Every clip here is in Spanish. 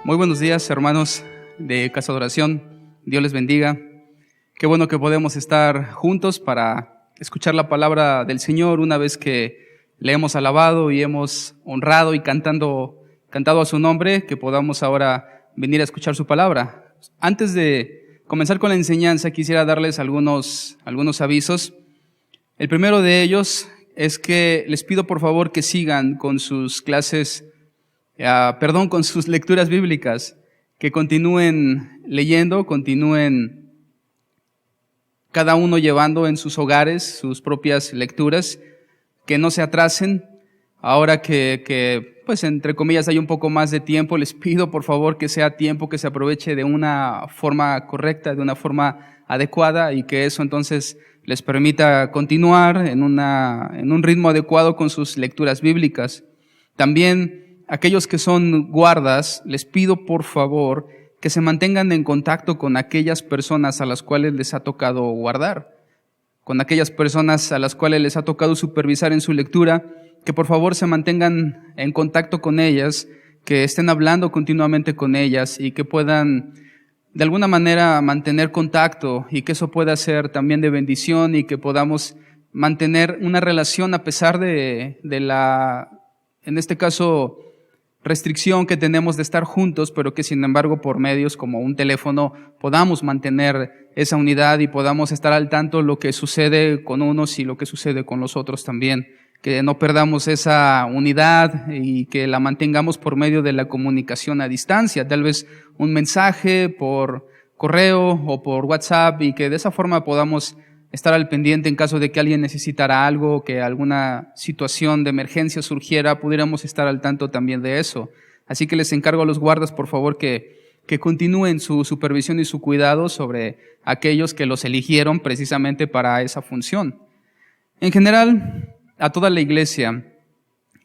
Muy buenos días, hermanos de Casa de Oración. Dios les bendiga. Qué bueno que podemos estar juntos para escuchar la palabra del Señor una vez que le hemos alabado y hemos honrado y cantado a su nombre, que podamos ahora venir a escuchar su palabra. Antes de comenzar con la enseñanza, quisiera darles algunos avisos. El primero de ellos es que les pido por favor que sigan con sus clases, con sus lecturas bíblicas, que continúen leyendo, continúen cada uno llevando en sus hogares sus propias lecturas, que no se atrasen. Ahora que pues entre comillas hay un poco más de tiempo, les pido por favor que sea tiempo que se aproveche de una forma correcta, de una forma adecuada, y que eso entonces les permita continuar en un ritmo adecuado con sus lecturas bíblicas. También aquellos que son guardas, les pido por favor que se mantengan en contacto con aquellas personas a las cuales les ha tocado guardar, con aquellas personas a las cuales les ha tocado supervisar en su lectura, que por favor se mantengan en contacto con ellas, que estén hablando continuamente con ellas y que puedan de alguna manera mantener contacto, y que eso pueda ser también de bendición y que podamos mantener una relación a pesar de la, en este caso, restricción que tenemos de estar juntos, pero que sin embargo por medios como un teléfono podamos mantener esa unidad y podamos estar al tanto de lo que sucede con unos y lo que sucede con los otros también. Que no perdamos esa unidad y que la mantengamos por medio de la comunicación a distancia, tal vez un mensaje por correo o por WhatsApp, y que de esa forma podamos estar al pendiente en caso de que alguien necesitara algo, que alguna situación de emergencia surgiera, pudiéramos estar al tanto también de eso. Así que les encargo a los guardas, por favor, que continúen su supervisión y su cuidado sobre aquellos que los eligieron precisamente para esa función. En general, a toda la iglesia,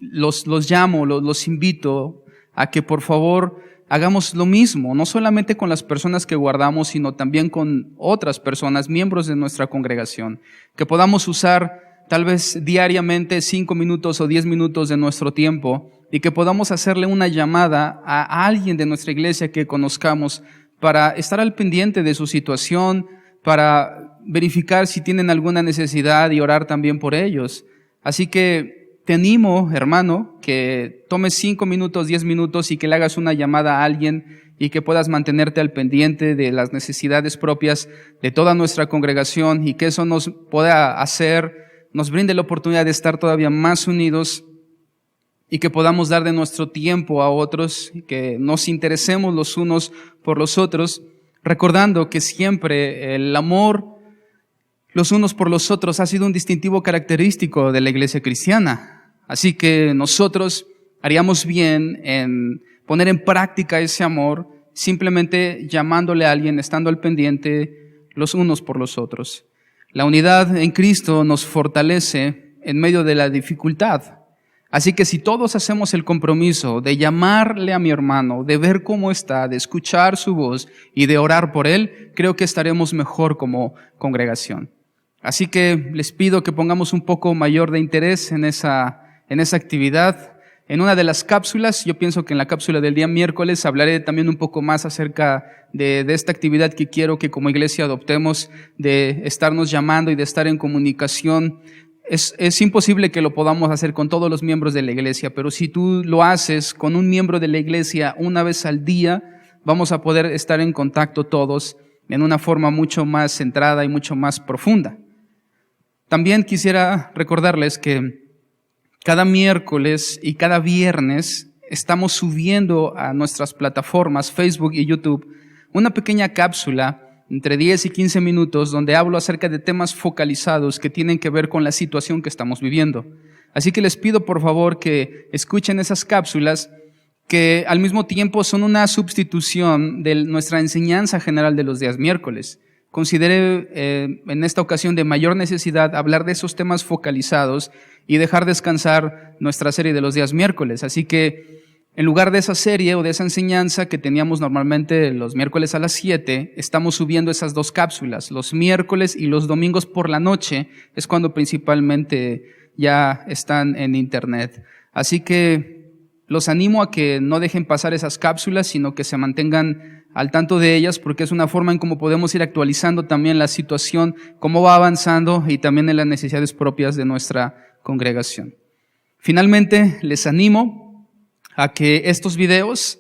los llamo, los invito a que por favor hagamos lo mismo, no solamente con las personas que guardamos, sino también con otras personas, miembros de nuestra congregación, que podamos usar tal vez diariamente 5 minutos o 10 minutos de nuestro tiempo, y que podamos hacerle una llamada a alguien de nuestra iglesia que conozcamos para estar al pendiente de su situación, para verificar si tienen alguna necesidad y orar también por ellos. Así que te animo, hermano, que tomes 5 minutos, 10 minutos y que le hagas una llamada a alguien, y que puedas mantenerte al pendiente de las necesidades propias de toda nuestra congregación, y que eso nos pueda hacer, nos brinde la oportunidad de estar todavía más unidos, y que podamos dar de nuestro tiempo a otros, y que nos interesemos los unos por los otros, recordando que siempre el amor los unos por los otros ha sido un distintivo característico de la iglesia cristiana. Así que nosotros haríamos bien en poner en práctica ese amor, simplemente llamándole a alguien, estando al pendiente los unos por los otros. La unidad en Cristo nos fortalece en medio de la dificultad. Así que si todos hacemos el compromiso de llamarle a mi hermano, de ver cómo está, de escuchar su voz y de orar por él, creo que estaremos mejor como congregación. Así que les pido que pongamos un poco mayor de interés en esa actividad. En una de las cápsulas, yo pienso que en la cápsula del día miércoles, hablaré también un poco más acerca de esta actividad que quiero que como iglesia adoptemos, de estarnos llamando y de estar en comunicación. Es imposible que lo podamos hacer con todos los miembros de la iglesia, pero si tú lo haces con un miembro de la iglesia una vez al día, vamos a poder estar en contacto todos en una forma mucho más centrada y mucho más profunda. También quisiera recordarles que cada miércoles y cada viernes estamos subiendo a nuestras plataformas Facebook y YouTube una pequeña cápsula entre 10 y 15 minutos donde hablo acerca de temas focalizados que tienen que ver con la situación que estamos viviendo. Así que les pido por favor que escuchen esas cápsulas, que al mismo tiempo son una sustitución de nuestra enseñanza general de los días miércoles. Consideré en esta ocasión de mayor necesidad hablar de esos temas focalizados y dejar descansar nuestra serie de los días miércoles. Así que en lugar de esa serie o de esa enseñanza que teníamos normalmente los miércoles a las 7, estamos subiendo esas 2 cápsulas. Los miércoles y los domingos por la noche es cuando principalmente ya están en internet. Así que los animo a que no dejen pasar esas cápsulas, sino que se mantengan al tanto de ellas, porque es una forma en cómo podemos ir actualizando también la situación, cómo va avanzando y también en las necesidades propias de nuestra congregación. Finalmente, les animo a que estos videos,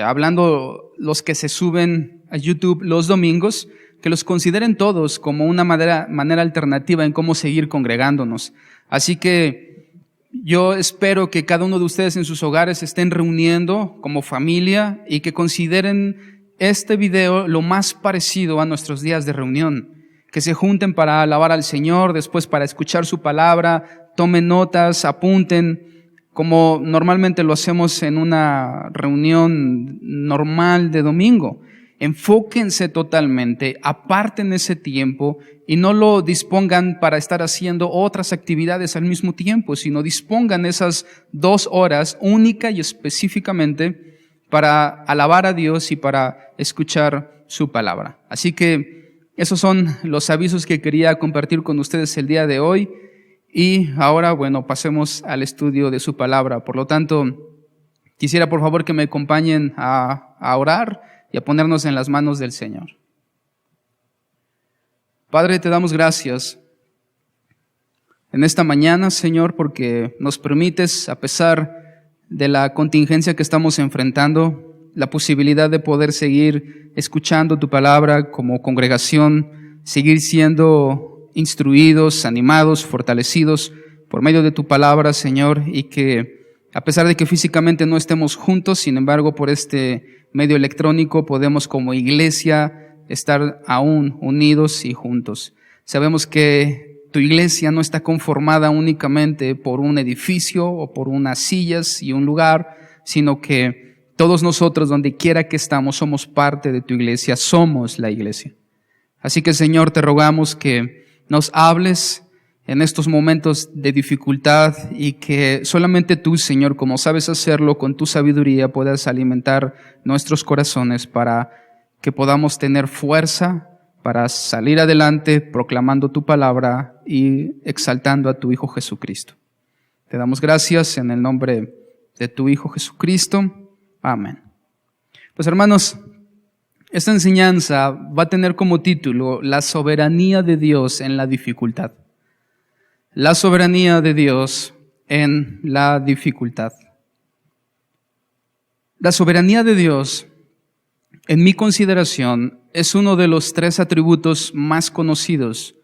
hablando los que se suben a YouTube los domingos, que los consideren todos como una manera alternativa en cómo seguir congregándonos. Así que yo espero que cada uno de ustedes en sus hogares se estén reuniendo como familia y que consideren este video lo más parecido a nuestros días de reunión. Que se junten para alabar al Señor, después para escuchar su palabra, tomen notas, apunten, como normalmente lo hacemos en una reunión normal de domingo. Enfóquense totalmente, aparten ese tiempo y no lo dispongan para estar haciendo otras actividades al mismo tiempo, sino dispongan esas 2 horas única y específicamente para alabar a Dios y para escuchar su palabra. Así que esos son los avisos que quería compartir con ustedes el día de hoy. Y ahora, pasemos al estudio de su palabra. Por lo tanto, quisiera por favor que me acompañen a orar y a ponernos en las manos del Señor. Padre, te damos gracias en esta mañana, Señor, porque nos permites, a pesar de la contingencia que estamos enfrentando, la posibilidad de poder seguir escuchando tu palabra como congregación, seguir siendo instruidos, animados, fortalecidos por medio de tu palabra, Señor, y que a pesar de que físicamente no estemos juntos, sin embargo, por este medio electrónico podemos como iglesia estar aún unidos y juntos. Sabemos que tu iglesia no está conformada únicamente por un edificio o por unas sillas y un lugar, sino que todos nosotros, donde quiera que estamos, somos parte de tu iglesia, somos la iglesia. Así que, Señor, te rogamos que nos hables en estos momentos de dificultad y que solamente tú, Señor, como sabes hacerlo con tu sabiduría, puedas alimentar nuestros corazones para que podamos tener fuerza para salir adelante proclamando tu palabra y exaltando a tu Hijo Jesucristo. Te damos gracias en el nombre de tu Hijo Jesucristo. Amén. Pues hermanos, esta enseñanza va a tener como título la soberanía de Dios en la dificultad. La soberanía de Dios en la dificultad. La soberanía de Dios, en mi consideración, es uno de los 3 atributos más conocidos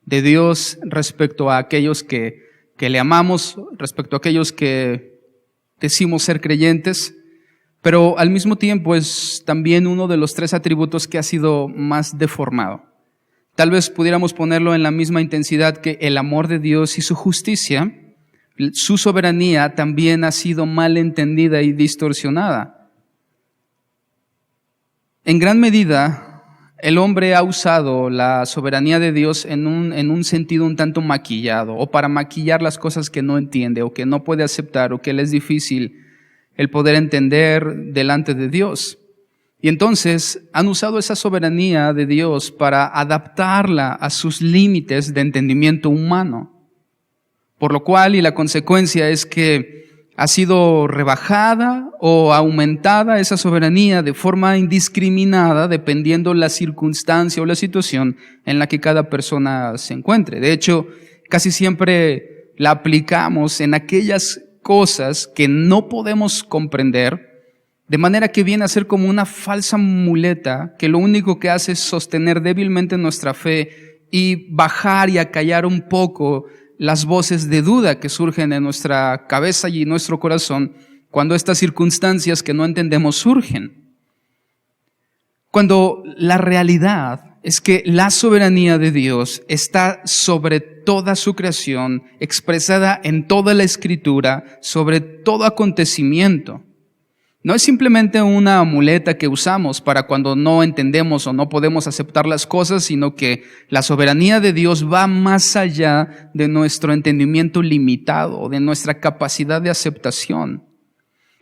de Dios respecto a aquellos que le amamos, respecto a aquellos que decimos ser creyentes. Pero al mismo tiempo es también uno de los 3 atributos que ha sido más deformado. Tal vez pudiéramos ponerlo en la misma intensidad que el amor de Dios y su justicia. Su soberanía también ha sido mal entendida y distorsionada. En gran medida, el hombre ha usado la soberanía de Dios en un sentido un tanto maquillado, o para maquillar las cosas que no entiende, o que no puede aceptar, o que le es difícil el poder entender delante de Dios. Y entonces han usado esa soberanía de Dios para adaptarla a sus límites de entendimiento humano. Por lo cual, y la consecuencia es que ha sido rebajada o aumentada esa soberanía de forma indiscriminada dependiendo la circunstancia o la situación en la que cada persona se encuentre. De hecho, casi siempre la aplicamos en aquellas cosas que no podemos comprender, de manera que viene a ser como una falsa muleta que lo único que hace es sostener débilmente nuestra fe y bajar y acallar un poco las voces de duda que surgen en nuestra cabeza y en nuestro corazón cuando estas circunstancias que no entendemos surgen. Cuando la realidad es que la soberanía de Dios está sobre toda su creación, expresada en toda la Escritura, sobre todo acontecimiento. No es simplemente una muleta que usamos para cuando no entendemos o no podemos aceptar las cosas, sino que la soberanía de Dios va más allá de nuestro entendimiento limitado, de nuestra capacidad de aceptación.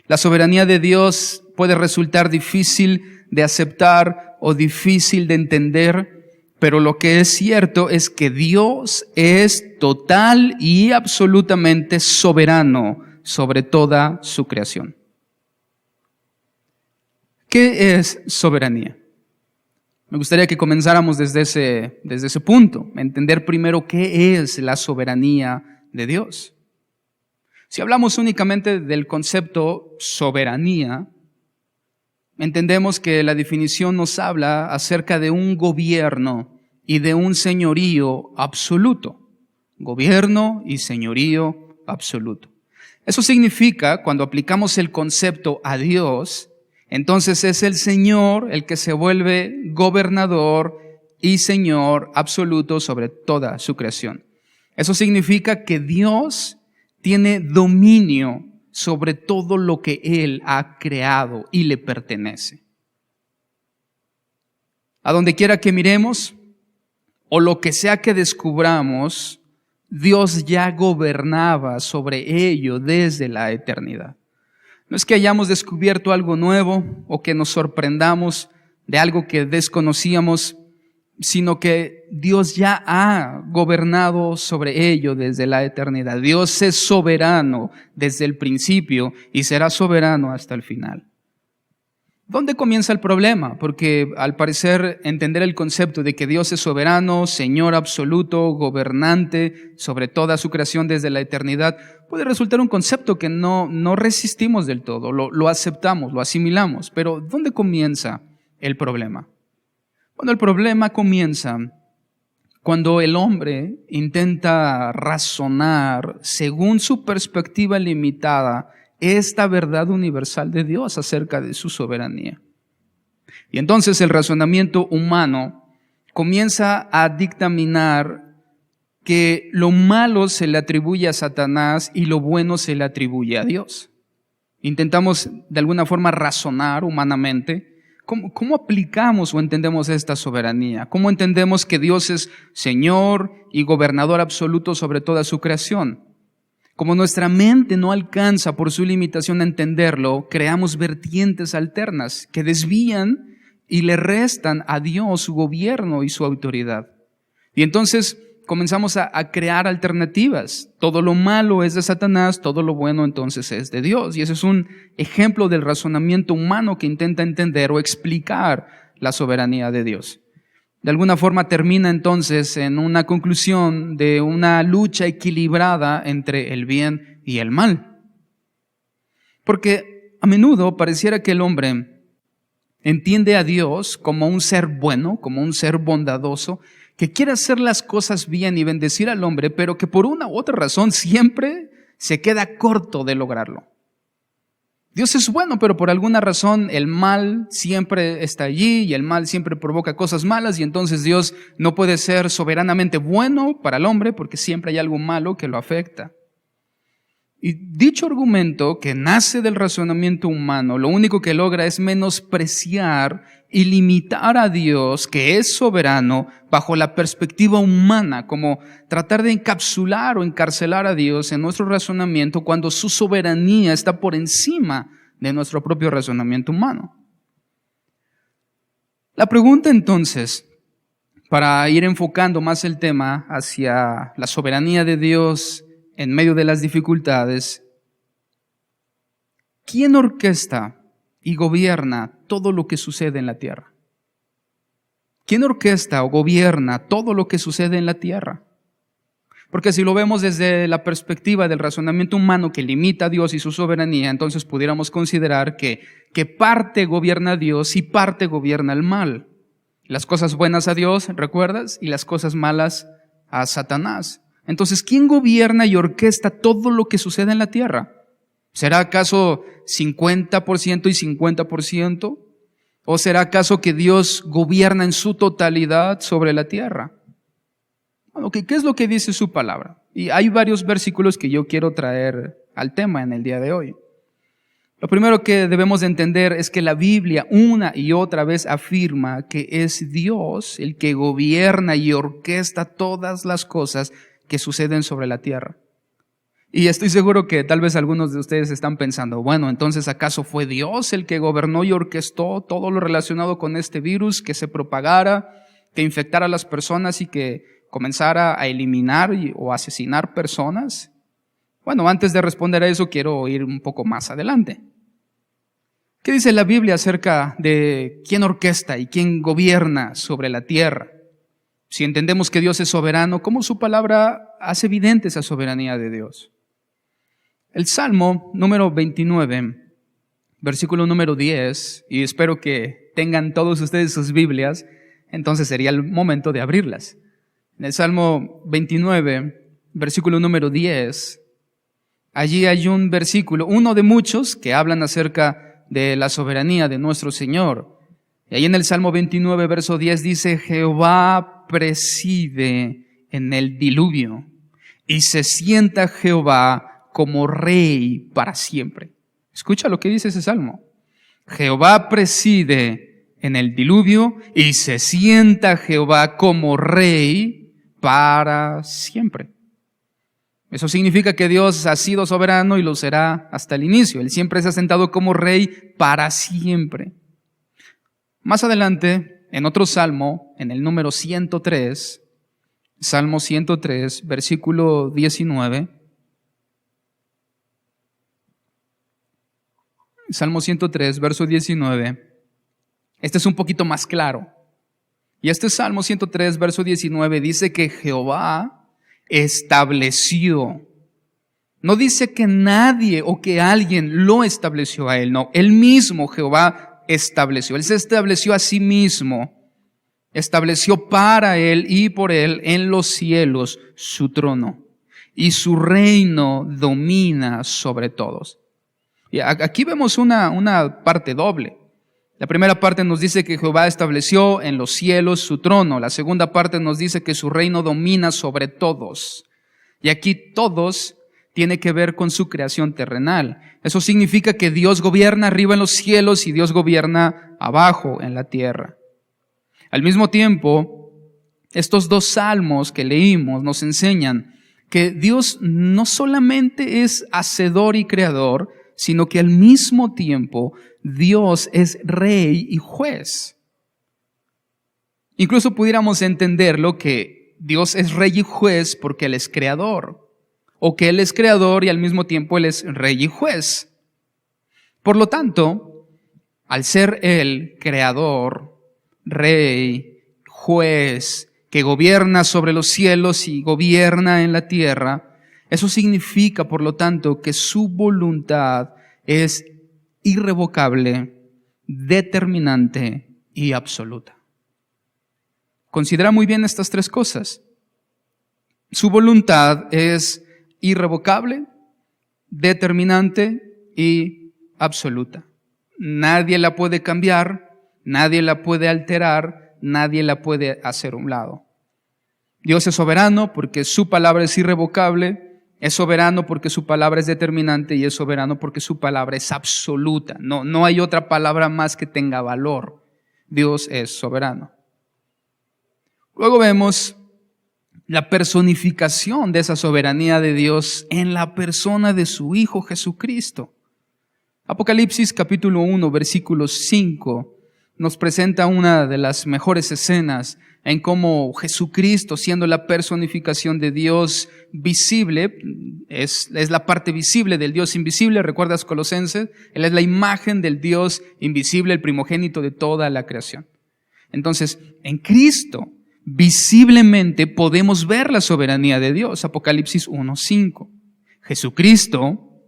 La soberanía de Dios puede resultar difícil de aceptar o difícil de entender, pero lo que es cierto es que Dios es total y absolutamente soberano sobre toda su creación. ¿Qué es soberanía? Me gustaría que comenzáramos desde ese punto, entender primero qué es la soberanía de Dios. Si hablamos únicamente del concepto soberanía, entendemos que la definición nos habla acerca de un gobierno y de un señorío absoluto. Gobierno y señorío absoluto. Eso significa, cuando aplicamos el concepto a Dios, entonces es el Señor el que se vuelve gobernador y Señor absoluto sobre toda su creación. Eso significa que Dios tiene dominio sobre todo lo que Él ha creado y le pertenece. A donde quiera que miremos, o lo que sea que descubramos, Dios ya gobernaba sobre ello desde la eternidad. No es que hayamos descubierto algo nuevo o que nos sorprendamos de algo que desconocíamos, sino que Dios ya ha gobernado sobre ello desde la eternidad. Dios es soberano desde el principio y será soberano hasta el final. ¿Dónde comienza el problema? Porque al parecer entender el concepto de que Dios es soberano, Señor absoluto, gobernante sobre toda su creación desde la eternidad, puede resultar un concepto que no resistimos del todo, lo aceptamos, lo asimilamos. Pero ¿dónde comienza el problema? Bueno, el problema comienza cuando el hombre intenta razonar según su perspectiva limitada esta verdad universal de Dios acerca de su soberanía. Y entonces el razonamiento humano comienza a dictaminar que lo malo se le atribuye a Satanás y lo bueno se le atribuye a Dios. Intentamos de alguna forma razonar humanamente. ¿Cómo aplicamos o entendemos esta soberanía? ¿Cómo entendemos que Dios es Señor y gobernador absoluto sobre toda su creación? Como nuestra mente no alcanza por su limitación a entenderlo, creamos vertientes alternas que desvían y le restan a Dios su gobierno y su autoridad. Y entonces comenzamos a crear alternativas. Todo lo malo es de Satanás, todo lo bueno entonces es de Dios. Y ese es un ejemplo del razonamiento humano que intenta entender o explicar la soberanía de Dios. De alguna forma termina entonces en una conclusión de una lucha equilibrada entre el bien y el mal. Porque a menudo pareciera que el hombre entiende a Dios como un ser bueno, como un ser bondadoso, que quiere hacer las cosas bien y bendecir al hombre, pero que por una u otra razón siempre se queda corto de lograrlo. Dios es bueno, pero por alguna razón el mal siempre está allí y el mal siempre provoca cosas malas y entonces Dios no puede ser soberanamente bueno para el hombre porque siempre hay algo malo que lo afecta. Y dicho argumento que nace del razonamiento humano, lo único que logra es menospreciar y limitar a Dios, que es soberano, bajo la perspectiva humana, como tratar de encapsular o encarcelar a Dios en nuestro razonamiento cuando su soberanía está por encima de nuestro propio razonamiento humano. La pregunta entonces, para ir enfocando más el tema hacia la soberanía de Dios en medio de las dificultades, ¿quién orquesta y gobierna todo lo que sucede en la tierra? ¿Quién orquesta o gobierna todo lo que sucede en la tierra? Porque si lo vemos desde la perspectiva del razonamiento humano que limita a Dios y su soberanía, entonces pudiéramos considerar que parte gobierna a Dios y parte gobierna el mal. Las cosas buenas a Dios, ¿recuerdas? Y las cosas malas a Satanás. Entonces, ¿quién gobierna y orquesta todo lo que sucede en la tierra? ¿Será acaso 50% y 50%? ¿O será acaso que Dios gobierna en su totalidad sobre la tierra? Bueno, ¿qué es lo que dice su palabra? Y hay varios versículos que yo quiero traer al tema en el día de hoy. Lo primero que debemos de entender es que la Biblia una y otra vez afirma que es Dios el que gobierna y orquesta todas las cosas que suceden sobre la tierra. Y estoy seguro que tal vez algunos de ustedes están pensando, bueno, entonces ¿acaso fue Dios el que gobernó y orquestó todo lo relacionado con este virus, que se propagara, que infectara a las personas y que comenzara a eliminar o asesinar personas? Bueno, antes de responder a eso, quiero ir un poco más adelante. ¿Qué dice la Biblia acerca de quién orquesta y quién gobierna sobre la tierra? Si entendemos que Dios es soberano, ¿cómo su palabra hace evidente esa soberanía de Dios? El Salmo número 29, versículo número 10, y espero que tengan todos ustedes sus Biblias, entonces sería el momento de abrirlas. En el Salmo 29, versículo número 10, allí hay un versículo, uno de muchos que hablan acerca de la soberanía de nuestro Señor. Y ahí en el Salmo 29, verso 10 dice, Jehová preside en el diluvio y se sienta Jehová como rey para siempre. Escucha lo que dice ese salmo. Jehová preside en el diluvio y se sienta Jehová como rey para siempre. Eso significa que Dios ha sido soberano y lo será hasta el inicio. Él siempre se ha sentado como rey para siempre. Más adelante, en otro salmo, en el número 103, Salmo 103, versículo 19. Salmo 103, verso 19. Este es un poquito más claro. Y este Salmo 103, verso 19 dice que Jehová estableció. No dice que nadie o que alguien lo estableció a él, no. Él mismo, Jehová, estableció. Él se estableció a sí mismo. Estableció para él y por él en los cielos su trono. Y su reino domina sobre todos. Y aquí vemos una parte doble. La primera parte nos dice que Jehová estableció en los cielos su trono. La segunda parte nos dice que su reino domina sobre todos. Y aquí todos tiene que ver con su creación terrenal. Eso significa que Dios gobierna arriba en los cielos y Dios gobierna abajo en la tierra. Al mismo tiempo, estos dos salmos que leímos nos enseñan que Dios no solamente es hacedor y creador, sino que al mismo tiempo Dios es rey y juez. Incluso pudiéramos entenderlo que Dios es rey y juez porque Él es creador, o que Él es creador y al mismo tiempo Él es rey y juez. Por lo tanto, al ser Él creador, rey, juez, que gobierna sobre los cielos y gobierna en la tierra, eso significa, por lo tanto, que su voluntad es irrevocable, determinante y absoluta. Considera muy bien estas tres cosas. Su voluntad es irrevocable, determinante y absoluta. Nadie la puede cambiar, nadie la puede alterar, nadie la puede hacer a un lado. Dios es soberano porque su palabra es irrevocable, es soberano porque su palabra es determinante y es soberano porque su palabra es absoluta. No hay otra palabra más que tenga valor. Dios es soberano. Luego vemos la personificación de esa soberanía de Dios en la persona de su Hijo Jesucristo. Apocalipsis capítulo 1, versículo 5 nos presenta una de las mejores escenas en cómo Jesucristo, siendo la personificación de Dios visible, es la parte visible del Dios invisible. ¿Recuerdas Colosenses? Él es la imagen del Dios invisible, el primogénito de toda la creación. Entonces, en Cristo, visiblemente podemos ver la soberanía de Dios. Apocalipsis 1:5. Jesucristo,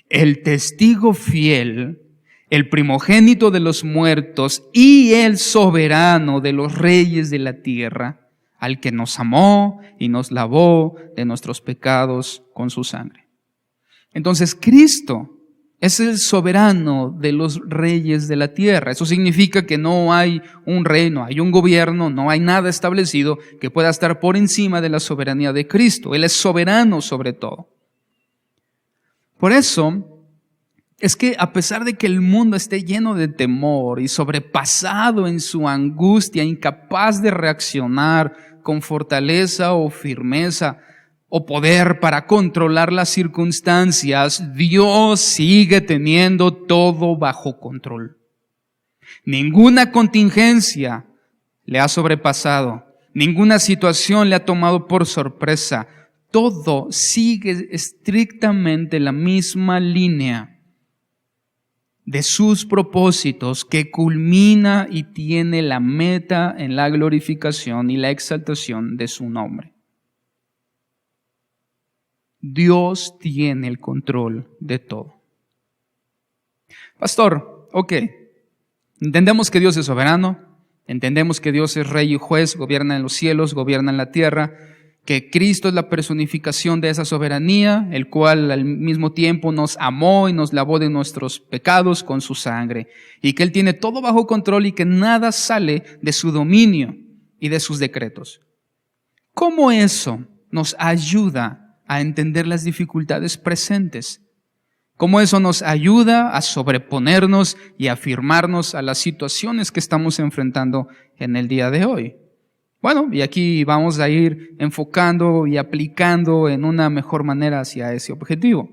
el testigo fiel, el primogénito de los muertos y el soberano de los reyes de la tierra, al que nos amó y nos lavó de nuestros pecados con su sangre. Entonces, Cristo es el soberano de los reyes de la tierra. Eso significa que no hay un reino, hay un gobierno, no hay nada establecido que pueda estar por encima de la soberanía de Cristo. Él es soberano sobre todo. Por eso es que a pesar de que el mundo esté lleno de temor y sobrepasado en su angustia, incapaz de reaccionar con fortaleza o firmeza o poder para controlar las circunstancias, Dios sigue teniendo todo bajo control. Ninguna contingencia le ha sobrepasado, ninguna situación le ha tomado por sorpresa. todo sigue estrictamente la misma línea de sus propósitos que culmina y tiene la meta en la glorificación y la exaltación de su nombre. Dios tiene el control de todo. Pastor, ok, entendemos que Dios es soberano, entendemos que Dios es rey y juez, gobierna en los cielos, gobierna en la tierra, que Cristo es la personificación de esa soberanía, el cual al mismo tiempo nos amó y nos lavó de nuestros pecados con su sangre, y que Él tiene todo bajo control y que nada sale de su dominio y de sus decretos. ¿Cómo eso nos ayuda a entender las dificultades presentes? ¿Cómo eso nos ayuda a sobreponernos y a afirmarnos a las situaciones que estamos enfrentando en el día de hoy? Bueno, y aquí vamos a ir enfocando y aplicando en una mejor manera hacia ese objetivo.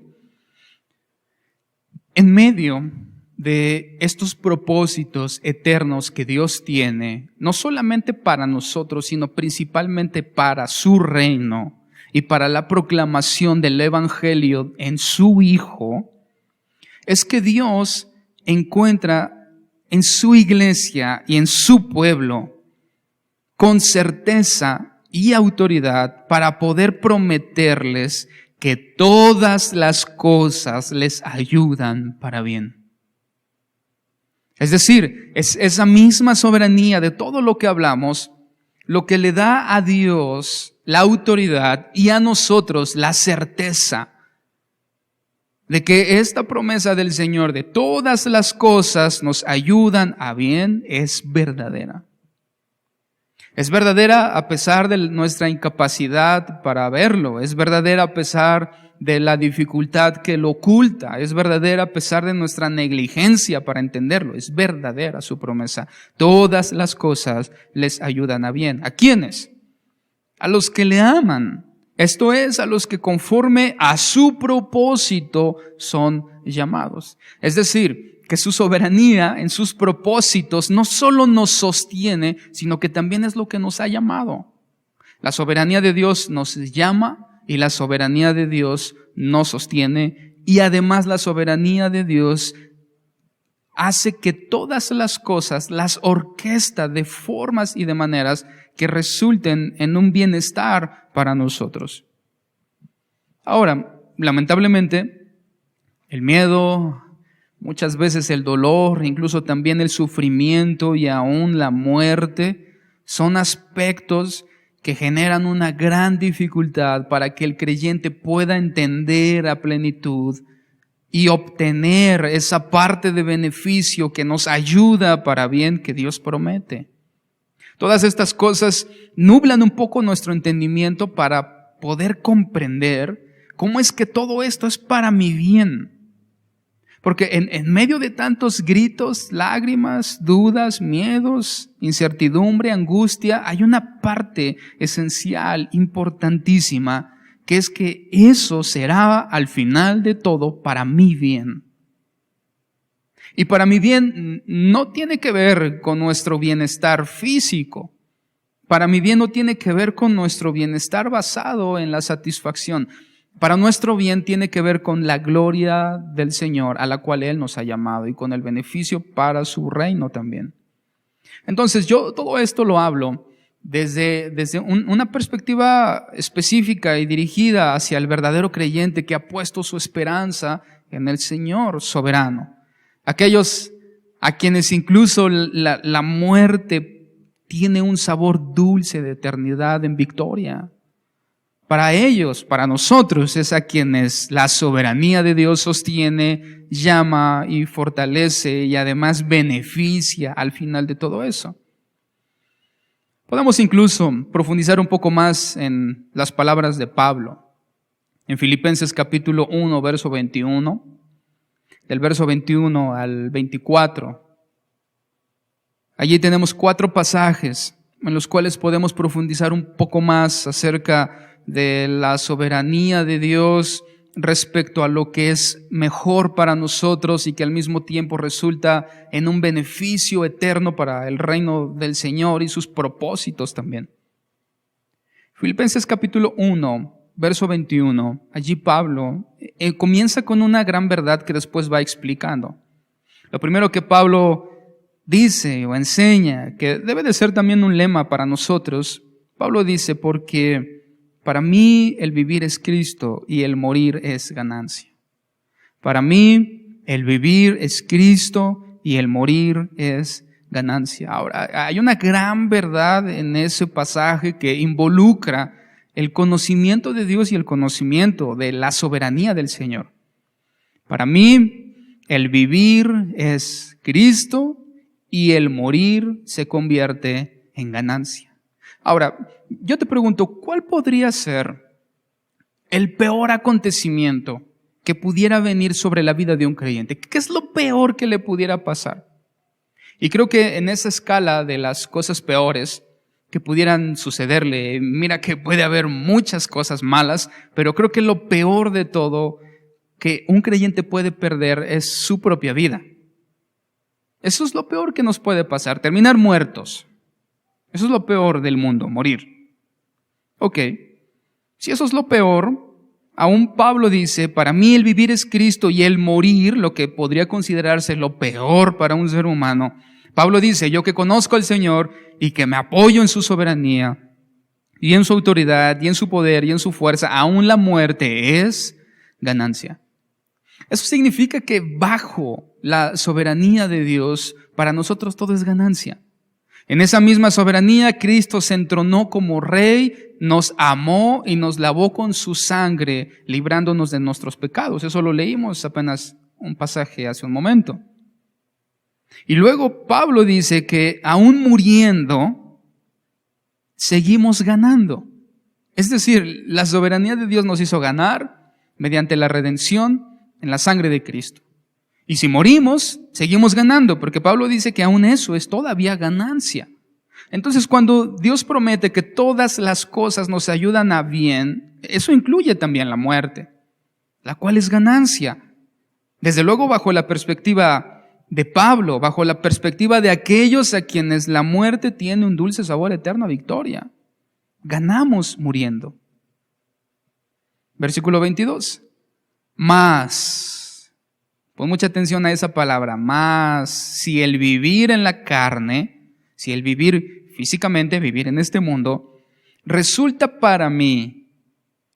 En medio de estos propósitos eternos que Dios tiene, no solamente para nosotros, sino principalmente para su reino y para la proclamación del Evangelio en su Hijo, es que Dios encuentra en su iglesia y en su pueblo con certeza y autoridad para poder prometerles que todas las cosas les ayudan para bien. Es decir, es esa misma soberanía de todo lo que hablamos, lo que le da a Dios la autoridad y a nosotros la certeza de que esta promesa del Señor de todas las cosas nos ayudan a bien es verdadera. Es verdadera a pesar de nuestra incapacidad para verlo. Es verdadera a pesar de la dificultad que lo oculta. Es verdadera a pesar de nuestra negligencia para entenderlo. Es verdadera su promesa. Todas las cosas les ayudan a bien. ¿A quiénes? A los que le aman. Esto es, a los que conforme a su propósito son llamados. Es decir, que su soberanía en sus propósitos no solo nos sostiene, sino que también es lo que nos ha llamado. La soberanía de Dios nos llama y la soberanía de Dios nos sostiene, y además la soberanía de Dios hace que todas las cosas las orquesta de formas y de maneras que resulten en un bienestar para nosotros. Ahora, lamentablemente, el miedo, muchas veces el dolor, incluso también el sufrimiento y aún la muerte, son aspectos que generan una gran dificultad para que el creyente pueda entender a plenitud y obtener esa parte de beneficio que nos ayuda para bien que Dios promete. Todas estas cosas nublan un poco nuestro entendimiento para poder comprender cómo es que todo esto es para mi bien. Porque en medio de tantos gritos, lágrimas, dudas, miedos, incertidumbre, angustia, hay una parte esencial, importantísima, que es que eso será al final de todo para mi bien. Y para mi bien no tiene que ver con nuestro bienestar físico. Para mi bien no tiene que ver con nuestro bienestar basado en la satisfacción. Para nuestro bien tiene que ver con la gloria del Señor a la cual Él nos ha llamado y con el beneficio para su reino también. Entonces yo todo esto lo hablo desde una perspectiva específica y dirigida hacia el verdadero creyente que ha puesto su esperanza en el Señor soberano. Aquellos a quienes incluso la muerte tiene un sabor dulce de eternidad en victoria. Para ellos, para nosotros, es a quienes la soberanía de Dios sostiene, llama y fortalece y además beneficia al final de todo eso. Podemos incluso profundizar un poco más en las palabras de Pablo. En Filipenses capítulo 1, verso 21, del verso 21 al 24. Allí tenemos 4 pasajes en los cuales podemos profundizar un poco más acerca de la soberanía de Dios respecto a lo que es mejor para nosotros y que al mismo tiempo resulta en un beneficio eterno para el reino del Señor y sus propósitos también. Filipenses capítulo 1, verso 21, allí Pablo comienza con una gran verdad que después va explicando. Lo primero que Pablo dice o enseña, que debe de ser también un lema para nosotros, Pablo dice, porque para mí el vivir es Cristo y el morir es ganancia. Para mí el vivir es Cristo y el morir es ganancia. Ahora, hay una gran verdad en ese pasaje que involucra el conocimiento de Dios y el conocimiento de la soberanía del Señor. Para mí el vivir es Cristo y el morir se convierte en ganancia. Ahora, yo te pregunto, ¿cuál podría ser el peor acontecimiento que pudiera venir sobre la vida de un creyente? ¿Qué es lo peor que le pudiera pasar? Y creo que en esa escala de las cosas peores que pudieran sucederle, mira que puede haber muchas cosas malas, pero creo que lo peor de todo que un creyente puede perder es su propia vida. Eso es lo peor que nos puede pasar, terminar muertos. Eso es lo peor del mundo, morir. Ok, si eso es lo peor, aún Pablo dice, para mí el vivir es Cristo y el morir, lo que podría considerarse lo peor para un ser humano. Pablo dice, yo que conozco al Señor y que me apoyo en su soberanía y en su autoridad y en su poder y en su fuerza, aún la muerte es ganancia. Eso significa que bajo la soberanía de Dios, para nosotros todo es ganancia. En esa misma soberanía, Cristo se entronó como Rey, nos amó y nos lavó con su sangre, librándonos de nuestros pecados. Eso lo leímos apenas un pasaje hace un momento. Y luego Pablo dice que aún muriendo, seguimos ganando. Es decir, la soberanía de Dios nos hizo ganar mediante la redención en la sangre de Cristo. Y si morimos, seguimos ganando, porque Pablo dice que aún eso es todavía ganancia. Entonces, cuando Dios promete que todas las cosas nos ayudan a bien, eso incluye también la muerte, la cual es ganancia. Desde luego, bajo la perspectiva de Pablo, bajo la perspectiva de aquellos a quienes la muerte tiene un dulce sabor eterno a victoria. Ganamos muriendo. Versículo 22. Más, pon mucha atención a esa palabra, más, si el vivir en la carne, si el vivir físicamente, vivir en este mundo, resulta para mí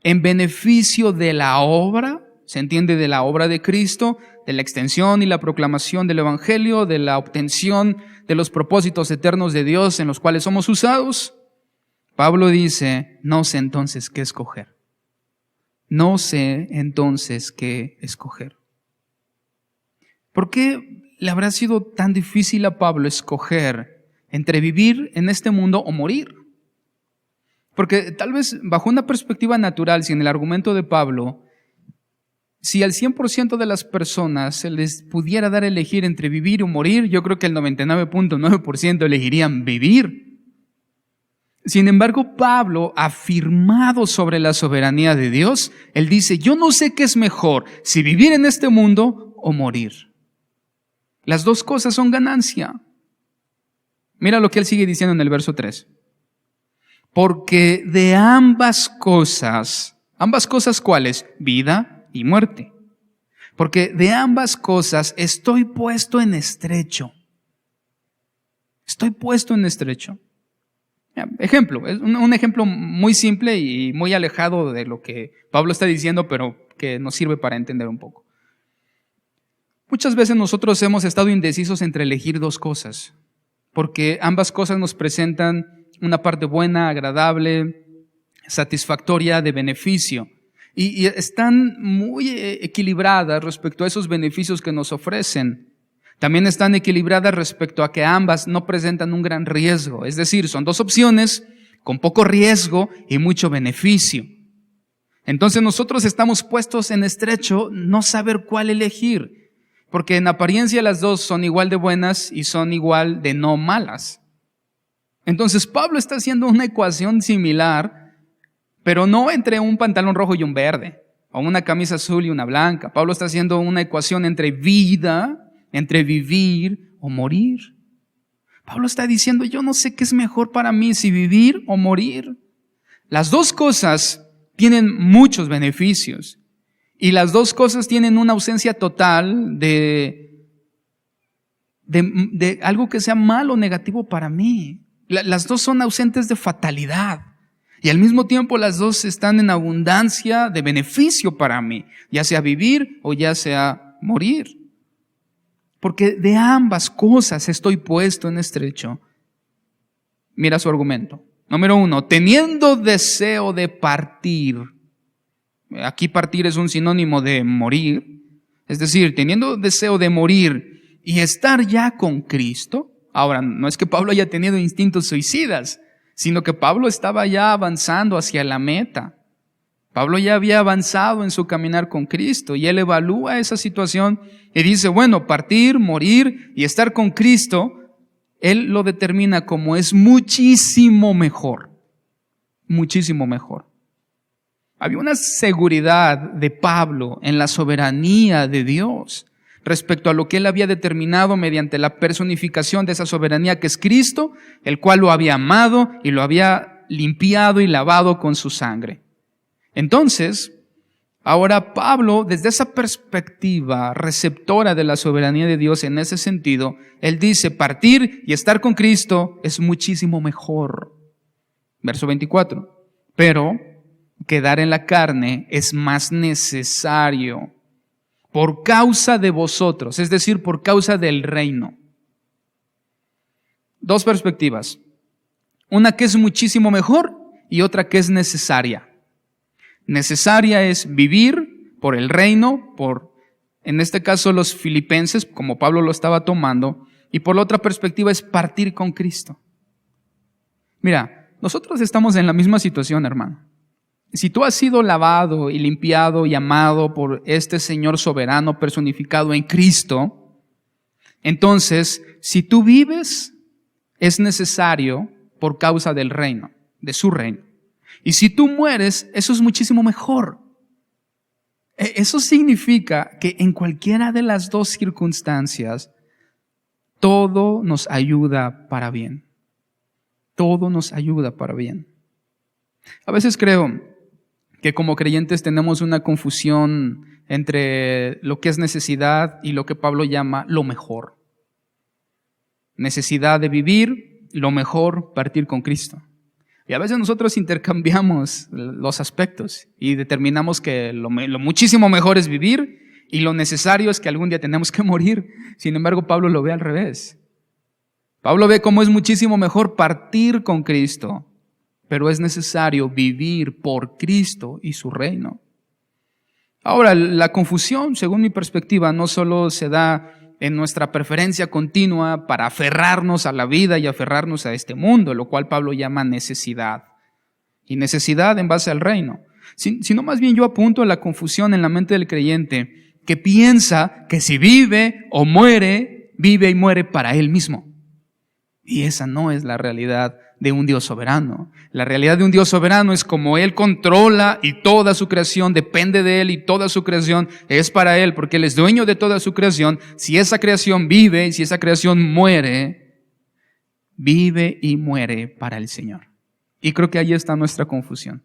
en beneficio de la obra, se entiende de la obra de Cristo, de la extensión y la proclamación del Evangelio, de la obtención de los propósitos eternos de Dios en los cuales somos usados, Pablo dice, no sé entonces qué escoger. No sé entonces qué escoger. ¿Por qué le habrá sido tan difícil a Pablo escoger entre vivir en este mundo o morir? Porque tal vez bajo una perspectiva natural, si en el argumento de Pablo, si al 100% de las personas se les pudiera dar a elegir entre vivir o morir, yo creo que el 99.9% elegirían vivir. Sin embargo, Pablo, afirmado sobre la soberanía de Dios, él dice, yo no sé qué es mejor, si vivir en este mundo o morir. Las dos cosas son ganancia. Mira lo que él sigue diciendo en el verso 3. Porque de ambas cosas ¿cuáles? Vida y muerte. Porque de ambas cosas estoy puesto en estrecho. Estoy puesto en estrecho. Ejemplo, es un ejemplo muy simple y muy alejado de lo que Pablo está diciendo, pero que nos sirve para entender un poco. Muchas veces nosotros hemos estado indecisos entre elegir dos cosas, porque ambas cosas nos presentan una parte buena, agradable, satisfactoria, de beneficio, y están muy equilibradas respecto a esos beneficios que nos ofrecen. También están equilibradas respecto a que ambas no presentan un gran riesgo. Es decir, son dos opciones con poco riesgo y mucho beneficio. Entonces nosotros estamos puestos en estrecho no saber cuál elegir, porque en apariencia las dos son igual de buenas y son igual de no malas. Entonces Pablo está haciendo una ecuación similar, pero no entre un pantalón rojo y un verde, o una camisa azul y una blanca. Pablo está haciendo una ecuación entre vida, entre vivir o morir. Pablo está diciendo, yo no sé qué es mejor para mí, si vivir o morir. Las dos cosas tienen muchos beneficios. Y las dos cosas tienen una ausencia total de algo que sea malo o negativo para mí. Las dos son ausentes de fatalidad. Y al mismo tiempo las dos están en abundancia de beneficio para mí, ya sea vivir o ya sea morir. Porque de ambas cosas estoy puesto en estrecho. Mira su argumento. Número 1, teniendo deseo de partir. Aquí partir es un sinónimo de morir. Es decir, teniendo deseo de morir y estar ya con Cristo. Ahora, no es que Pablo haya tenido instintos suicidas, sino que Pablo estaba ya avanzando hacia la meta. Pablo ya había avanzado en su caminar con Cristo y él evalúa esa situación y dice, bueno, partir, morir y estar con Cristo, él lo determina como es muchísimo mejor. Muchísimo mejor. Había una seguridad de Pablo en la soberanía de Dios respecto a lo que él había determinado mediante la personificación de esa soberanía que es Cristo, el cual lo había amado y lo había limpiado y lavado con su sangre. Entonces, ahora Pablo, desde esa perspectiva receptora de la soberanía de Dios en ese sentido, él dice, partir y estar con Cristo es muchísimo mejor. Verso 24, pero quedar en la carne es más necesario por causa de vosotros, es decir, por causa del reino. Dos perspectivas. Una que es muchísimo mejor y otra que es necesaria. Necesaria es vivir por el reino, en este caso los filipenses, como Pablo lo estaba tomando, y por la otra perspectiva es partir con Cristo. Mira, nosotros estamos en la misma situación, hermano. Si tú has sido lavado y limpiado y amado por este Señor soberano personificado en Cristo, entonces, si tú vives, es necesario por causa del reino, de su reino. Y si tú mueres, eso es muchísimo mejor. Eso significa que en cualquiera de las dos circunstancias, todo nos ayuda para bien. Todo nos ayuda para bien. A veces creo que como creyentes tenemos una confusión entre lo que es necesidad y lo que Pablo llama lo mejor. Necesidad de vivir, lo mejor, partir con Cristo. Y a veces nosotros intercambiamos los aspectos y determinamos que lo muchísimo mejor es vivir y lo necesario es que algún día tenemos que morir. Sin embargo, Pablo lo ve al revés. Pablo ve cómo es muchísimo mejor partir con Cristo, pero es necesario vivir por Cristo y su reino. Ahora, la confusión, según mi perspectiva, no solo se da en nuestra preferencia continua para aferrarnos a la vida y aferrarnos a este mundo, lo cual Pablo llama necesidad. Y necesidad en base al reino. Sino más bien yo apunto a la confusión en la mente del creyente que piensa que si vive o muere, vive y muere para él mismo. Y esa no es la realidad de un Dios soberano. La realidad de un Dios soberano es como Él controla y toda su creación depende de Él y toda su creación es para Él porque Él es dueño de toda su creación. Si esa creación vive y si esa creación muere, vive y muere para el Señor. Y creo que ahí está nuestra confusión.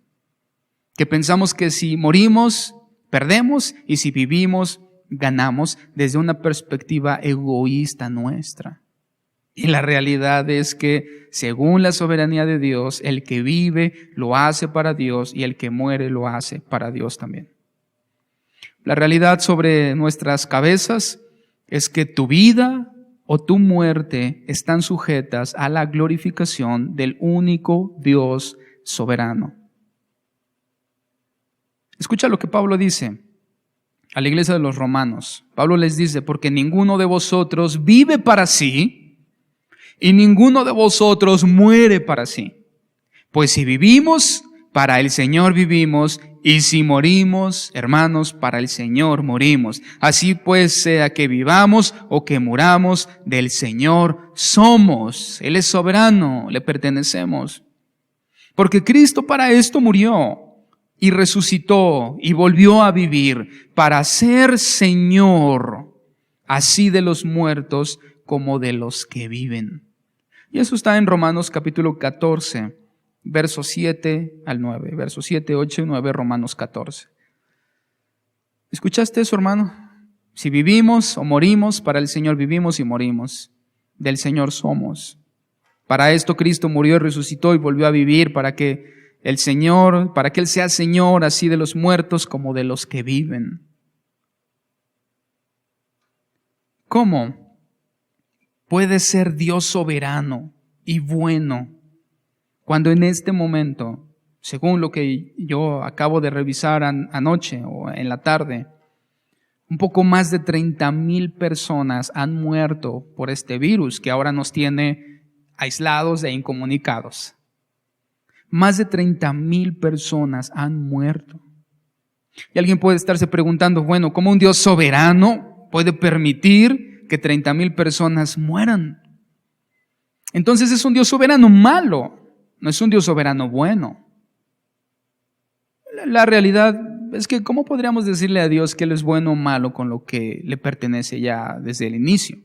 Que pensamos que si morimos, perdemos y si vivimos, ganamos desde una perspectiva egoísta nuestra. Y la realidad es que, según la soberanía de Dios, el que vive lo hace para Dios y el que muere lo hace para Dios también. La realidad sobre nuestras cabezas es que tu vida o tu muerte están sujetas a la glorificación del único Dios soberano. Escucha lo que Pablo dice a la iglesia de los romanos. Pablo les dice, porque ninguno de vosotros vive para sí, y ninguno de vosotros muere para sí. Pues si vivimos, para el Señor vivimos, y si morimos, hermanos, para el Señor morimos. Así pues, sea que vivamos o que muramos, del Señor somos. Él es soberano, le pertenecemos. Porque Cristo para esto murió y resucitó y volvió a vivir para ser Señor, así de los muertos como de los que viven. Y eso está en Romanos capítulo 14, versos 7 al 9, versos 7, 8 y 9, Romanos 14. ¿Escuchaste eso, hermano? Si vivimos o morimos, para el Señor vivimos y morimos. Del Señor somos. Para esto Cristo murió y resucitó y volvió a vivir, para que Él sea Señor así de los muertos como de los que viven. ¿Cómo puede ser Dios soberano y bueno cuando en este momento, según lo que yo acabo de revisar anoche o en la tarde, un poco más de 30,000 personas han muerto por este virus que ahora nos tiene aislados e incomunicados? Más de 30,000 personas han muerto. Y alguien puede estarse preguntando, bueno, ¿cómo un Dios soberano puede permitir que 30,000 personas mueran? Entonces es un Dios soberano malo, no es un Dios soberano bueno. La realidad es que ¿cómo podríamos decirle a Dios que Él es bueno o malo con lo que le pertenece ya desde el inicio?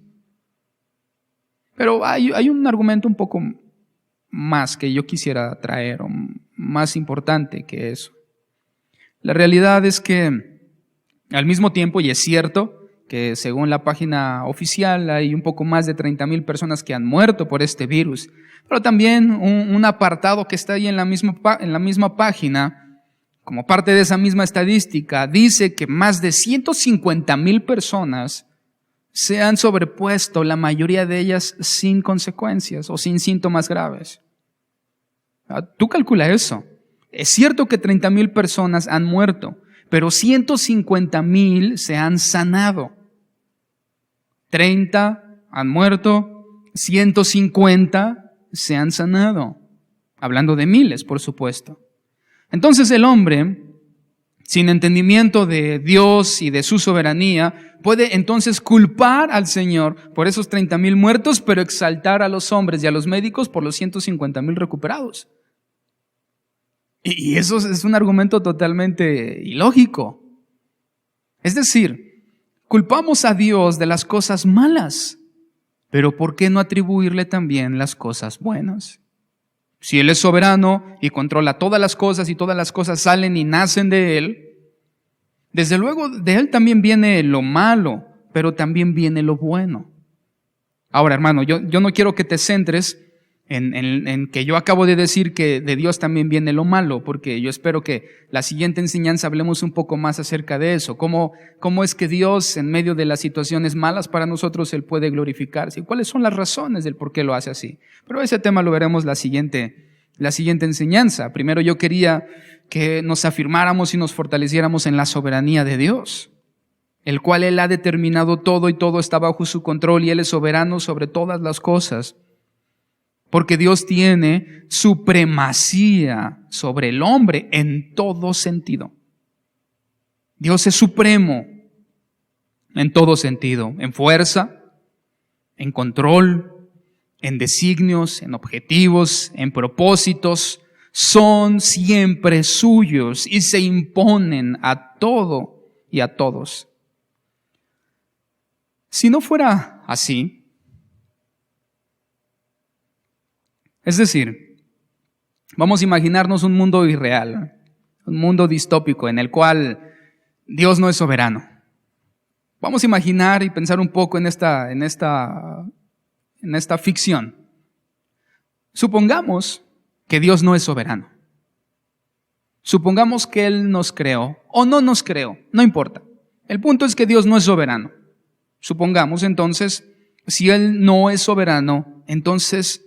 Pero hay un argumento un poco más que yo quisiera traer, o más importante que eso. La realidad es que al mismo tiempo, y es cierto, que según la página oficial hay un poco más de 30,000 personas que han muerto por este virus, pero también un apartado que está ahí en la misma página, como parte de esa misma estadística, dice que más de 150,000 personas se han sobrepuesto, la mayoría de ellas sin consecuencias o sin síntomas graves. Tú calcula eso. Es cierto que 30,000 personas han muerto, pero 150,000 se han sanado. 30 han muerto, 150 se han sanado. Hablando de miles, por supuesto. Entonces el hombre, sin entendimiento de Dios y de su soberanía, puede entonces culpar al Señor por esos 30,000 muertos, pero exaltar a los hombres y a los médicos por los 150,000 recuperados. Y eso es un argumento totalmente ilógico. Es decir, culpamos a Dios de las cosas malas, pero ¿por qué no atribuirle también las cosas buenas? Si Él es soberano y controla todas las cosas y todas las cosas salen y nacen de Él, desde luego de Él también viene lo malo, pero también viene lo bueno. Ahora, hermano, yo no quiero que te centres en que yo acabo de decir que de Dios también viene lo malo, porque yo espero que la siguiente enseñanza hablemos un poco más acerca de eso. ¿Cómo es que Dios, en medio de las situaciones malas para nosotros, Él puede glorificarse? ¿Y cuáles son las razones del por qué lo hace así? Pero ese tema lo veremos la siguiente enseñanza. Primero yo quería que nos afirmáramos y nos fortaleciéramos en la soberanía de Dios, el cual Él ha determinado todo y todo está bajo su control y Él es soberano sobre todas las cosas. Porque Dios tiene supremacía sobre el hombre en todo sentido. Dios es supremo en todo sentido, en fuerza, en control, en designios, en objetivos, en propósitos. Son siempre suyos y se imponen a todo y a todos. Si no fuera así, es decir, vamos a imaginarnos un mundo irreal, un mundo distópico en el cual Dios no es soberano. Vamos a imaginar y pensar un poco en esta ficción. Supongamos que Dios no es soberano. Supongamos que Él nos creó o no nos creó, no importa. El punto es que Dios no es soberano. Supongamos entonces, si Él no es soberano, entonces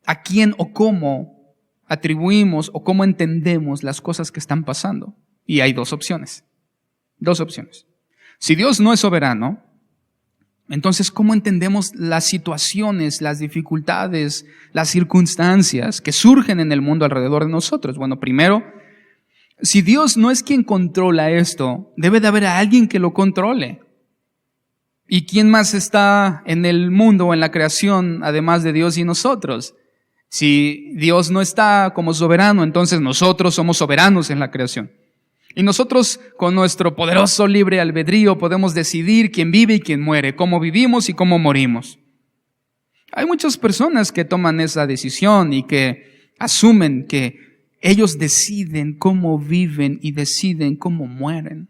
¿a quién o cómo atribuimos o cómo entendemos las cosas que están pasando? Y hay dos opciones. Si Dios no es soberano, entonces ¿cómo entendemos las situaciones, las dificultades, las circunstancias que surgen en el mundo alrededor de nosotros? Bueno, primero, si Dios no es quien controla esto, debe de haber a alguien que lo controle. ¿Y quién más está en el mundo o en la creación además de Dios y nosotros? Si Dios no está como soberano, entonces nosotros somos soberanos en la creación. Y nosotros con nuestro poderoso libre albedrío podemos decidir quién vive y quién muere, cómo vivimos y cómo morimos. Hay muchas personas que toman esa decisión y que asumen que ellos deciden cómo viven y deciden cómo mueren.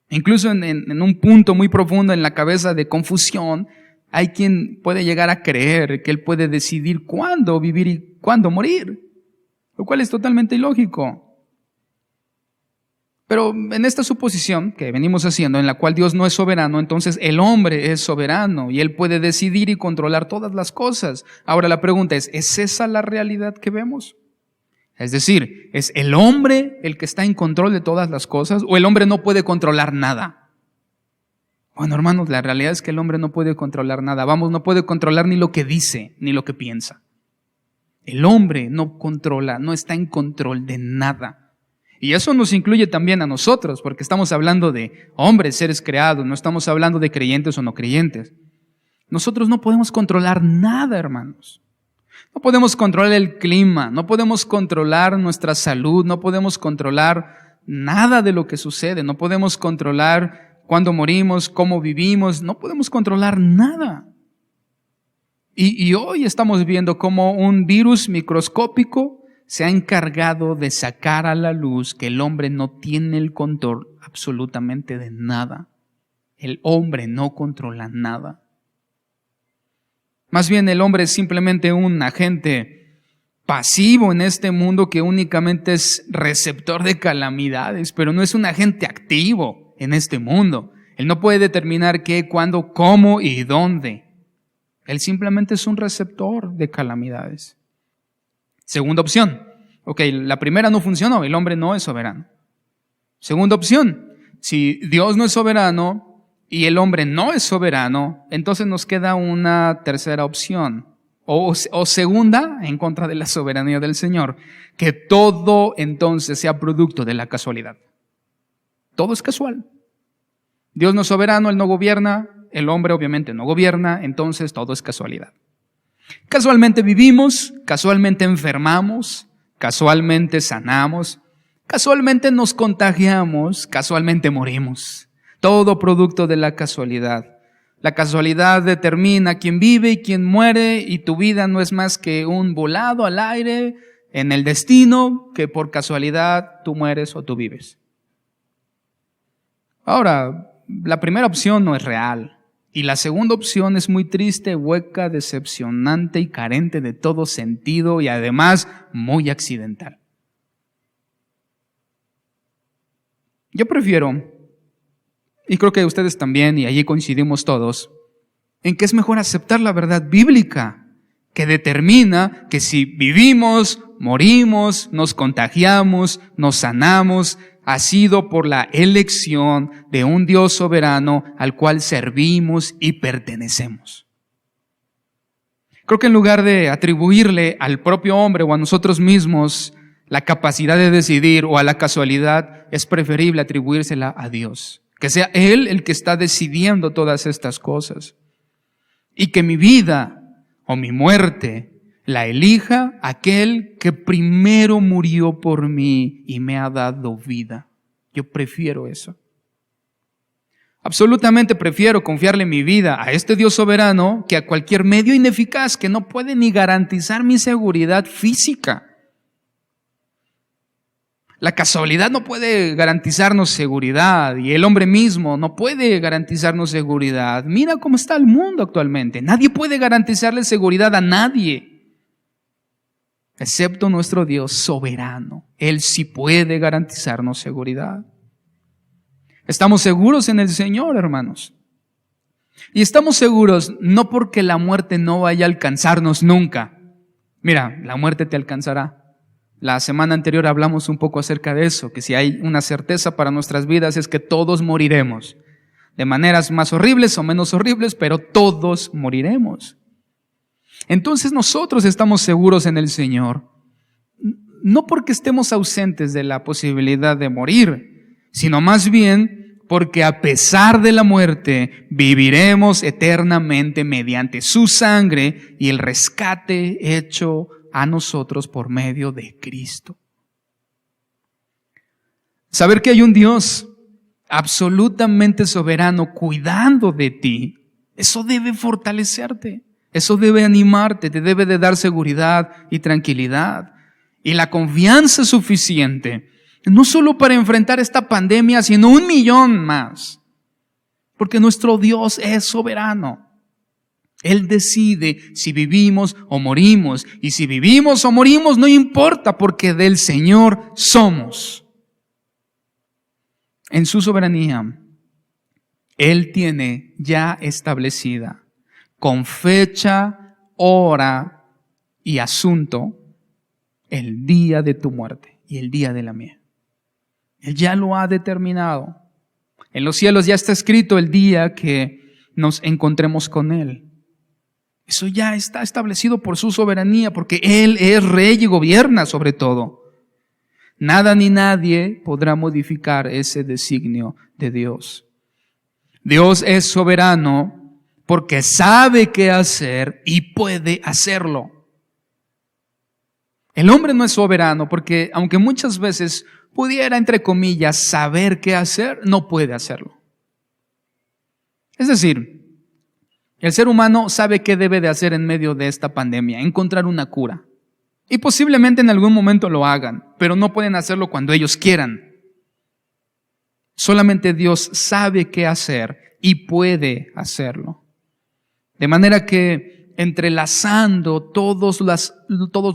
Incluso en un punto muy profundo en la cabeza de confusión, hay quien puede llegar a creer que él puede decidir cuándo vivir y cuándo morir, lo cual es totalmente ilógico. Pero en esta suposición que venimos haciendo, en la cual Dios no es soberano, entonces el hombre es soberano y él puede decidir y controlar todas las cosas. Ahora la pregunta ¿es esa la realidad que vemos? Es decir, ¿es el hombre el que está en control de todas las cosas o el hombre no puede controlar nada? Bueno, hermanos, la realidad es que el hombre no puede controlar nada. Vamos, no puede controlar ni lo que dice, ni lo que piensa. El hombre no controla, no está en control de nada. Y eso nos incluye también a nosotros, porque estamos hablando de hombres, seres creados, no estamos hablando de creyentes o no creyentes. Nosotros no podemos controlar nada, hermanos. No podemos controlar el clima, no podemos controlar nuestra salud, no podemos controlar nada de lo que sucede, no podemos controlar cuándo morimos, cómo vivimos, no podemos controlar nada. Y hoy estamos viendo cómo un virus microscópico se ha encargado de sacar a la luz que el hombre no tiene el control absolutamente de nada. El hombre no controla nada. Más bien el hombre es simplemente un agente pasivo en este mundo que únicamente es receptor de calamidades, pero no es un agente activo en este mundo. Él no puede determinar qué, cuándo, cómo y dónde. Él simplemente es un receptor de calamidades. Segunda opción. Ok, la primera no funcionó, el hombre no es soberano. Segunda opción. Si Dios no es soberano y el hombre no es soberano, entonces nos queda una tercera opción. O segunda, en contra de la soberanía del Señor. Que todo entonces sea producto de la casualidad. Todo es casual. Dios no es soberano, Él no gobierna, el hombre obviamente no gobierna, entonces todo es casualidad. Casualmente vivimos, casualmente enfermamos, casualmente sanamos, casualmente nos contagiamos, casualmente morimos. Todo producto de la casualidad. La casualidad determina quién vive y quién muere, y tu vida no es más que un volado al aire en el destino que por casualidad tú mueres o tú vives. Ahora, la primera opción no es real. Y la segunda opción es muy triste, hueca, decepcionante y carente de todo sentido y además muy accidental. Yo prefiero, y creo que ustedes también, y allí coincidimos todos, en que es mejor aceptar la verdad bíblica que determina que si vivimos, morimos, nos contagiamos, nos sanamos, ha sido por la elección de un Dios soberano al cual servimos y pertenecemos. Creo que en lugar de atribuirle al propio hombre o a nosotros mismos la capacidad de decidir o a la casualidad, es preferible atribuírsela a Dios. Que sea Él el que está decidiendo todas estas cosas. Y que mi vida o mi muerte la elija aquel que primero murió por mí y me ha dado vida. Yo prefiero eso. Absolutamente prefiero confiarle mi vida a este Dios soberano que a cualquier medio ineficaz que no puede ni garantizar mi seguridad física. La casualidad no puede garantizarnos seguridad y el hombre mismo no puede garantizarnos seguridad. Mira cómo está el mundo actualmente. Nadie puede garantizarle seguridad a nadie. Excepto nuestro Dios soberano. Él sí puede garantizarnos seguridad. Estamos seguros en el Señor, hermanos. Y estamos seguros no porque la muerte no vaya a alcanzarnos nunca. Mira, la muerte te alcanzará. La semana anterior hablamos un poco acerca de eso, que si hay una certeza para nuestras vidas es que todos moriremos. De maneras más horribles o menos horribles, pero todos moriremos. Entonces nosotros estamos seguros en el Señor, no porque estemos ausentes de la posibilidad de morir, sino más bien porque a pesar de la muerte viviremos eternamente mediante su sangre y el rescate hecho a nosotros por medio de Cristo. Saber que hay un Dios absolutamente soberano cuidando de ti, eso debe fortalecerte. Eso debe animarte, te debe de dar seguridad y tranquilidad. Y la confianza suficiente, no solo para enfrentar esta pandemia, sino 1,000,000 más. Porque nuestro Dios es soberano. Él decide si vivimos o morimos. Y si vivimos o morimos no importa, porque del Señor somos. En su soberanía, Él tiene ya establecida, con fecha, hora y asunto, el día de tu muerte y el día de la mía. Él ya lo ha determinado. En los cielos ya está escrito el día que nos encontremos con Él. Eso ya está establecido por su soberanía, porque Él es rey y gobierna sobre todo. Nada ni nadie podrá modificar ese designio de Dios. Dios es soberano porque sabe qué hacer y puede hacerlo. El hombre no es soberano porque, aunque muchas veces pudiera, entre comillas, saber qué hacer, no puede hacerlo. Es decir, el ser humano sabe qué debe de hacer en medio de esta pandemia, encontrar una cura. Y posiblemente en algún momento lo hagan, pero no pueden hacerlo cuando ellos quieran. Solamente Dios sabe qué hacer y puede hacerlo. De manera que entrelazando todos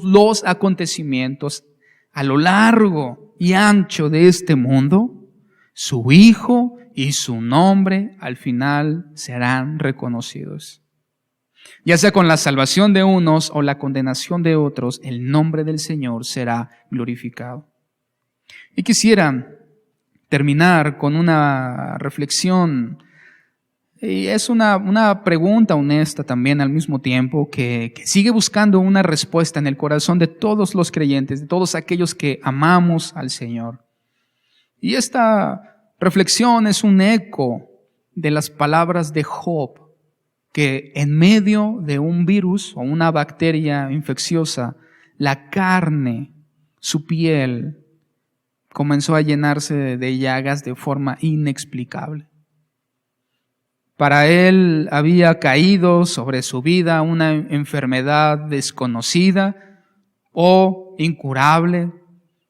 los acontecimientos a lo largo y ancho de este mundo, su Hijo y su nombre al final serán reconocidos. Ya sea con la salvación de unos o la condenación de otros, el nombre del Señor será glorificado. Y quisiera terminar con una reflexión, y es una pregunta honesta también al mismo tiempo, que sigue buscando una respuesta en el corazón de todos los creyentes, de todos aquellos que amamos al Señor. Y esta reflexión es un eco de las palabras de Job, que en medio de un virus o una bacteria infecciosa, la carne, su piel, comenzó a llenarse de llagas de forma inexplicable. Para él había caído sobre su vida una enfermedad desconocida o incurable,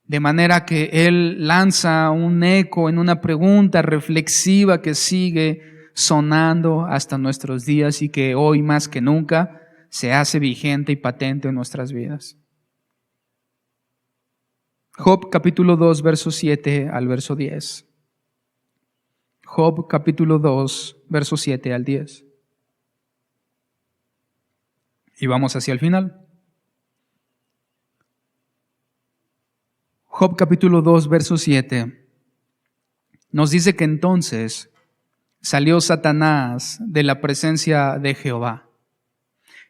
de manera que él lanza un eco en una pregunta reflexiva que sigue sonando hasta nuestros días y que hoy más que nunca se hace vigente y patente en nuestras vidas. Job capítulo 2, verso 7 al verso 10. Job capítulo 2, verso 7 al 10. Y vamos hacia el final. Job capítulo 2, verso 7 nos dice que entonces salió Satanás de la presencia de Jehová.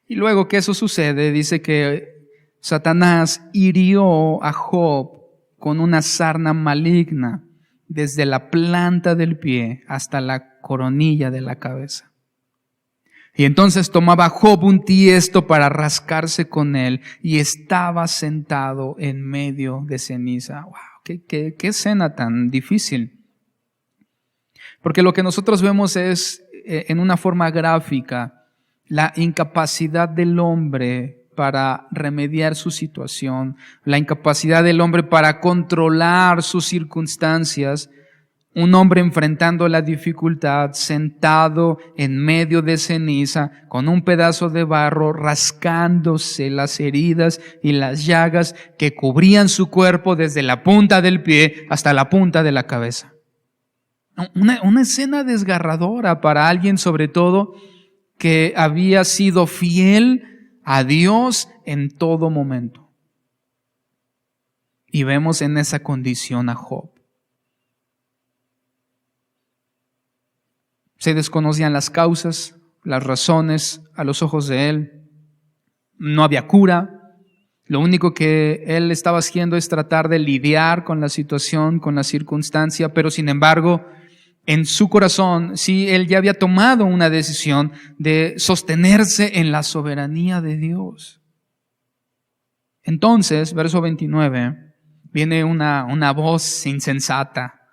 Y luego que eso sucede, dice que Satanás hirió a Job con una sarna maligna desde la planta del pie hasta la coronilla de la cabeza. Y entonces tomaba Job un tiesto para rascarse con él y estaba sentado en medio de ceniza. ¡Wow! ¡Qué escena tan difícil! Porque lo que nosotros vemos es, en una forma gráfica, la incapacidad del hombre para remediar su situación, la incapacidad del hombre para controlar sus circunstancias. Un hombre enfrentando la dificultad, sentado en medio de ceniza, con un pedazo de barro, rascándose las heridas y las llagas que cubrían su cuerpo desde la punta del pie hasta la punta de la cabeza. Una escena desgarradora para alguien, sobre todo, que había sido fiel a Dios en todo momento. Y vemos en esa condición a Job. Se desconocían las causas, las razones a los ojos de él. No había cura. Lo único que él estaba haciendo es tratar de lidiar con la situación, con la circunstancia, pero sin embargo, en su corazón, sí, él ya había tomado una decisión de sostenerse en la soberanía de Dios. Entonces, verso 29, viene una voz insensata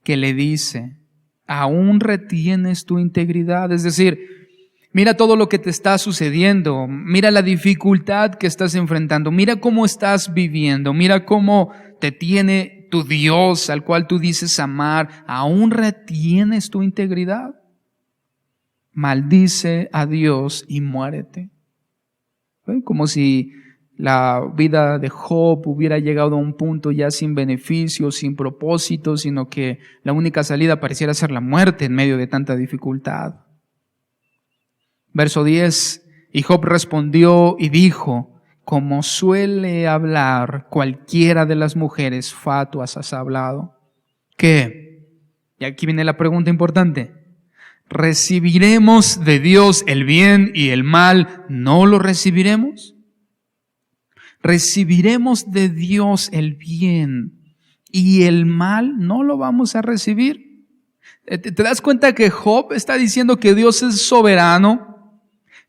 que le dice: ¿aún retienes tu integridad? Es decir, Mira todo lo que te está sucediendo. Mira la dificultad que estás enfrentando. Mira cómo estás viviendo. Mira cómo te tiene tu Dios al cual tú dices amar. ¿Aún retienes tu integridad? Maldice a Dios y muérete. Como si la vida de Job hubiera llegado a un punto ya sin beneficio, sin propósito, sino que la única salida pareciera ser la muerte en medio de tanta dificultad. Verso 10, y Job respondió y dijo, como suele hablar cualquiera de las mujeres fatuas has hablado. ¿Qué? Y aquí viene la pregunta importante. ¿Recibiremos de Dios el bien y el mal? ¿No lo recibiremos? ¿Recibiremos de Dios el bien y el mal no lo vamos a recibir? ¿Te das cuenta que Job está diciendo que Dios es soberano?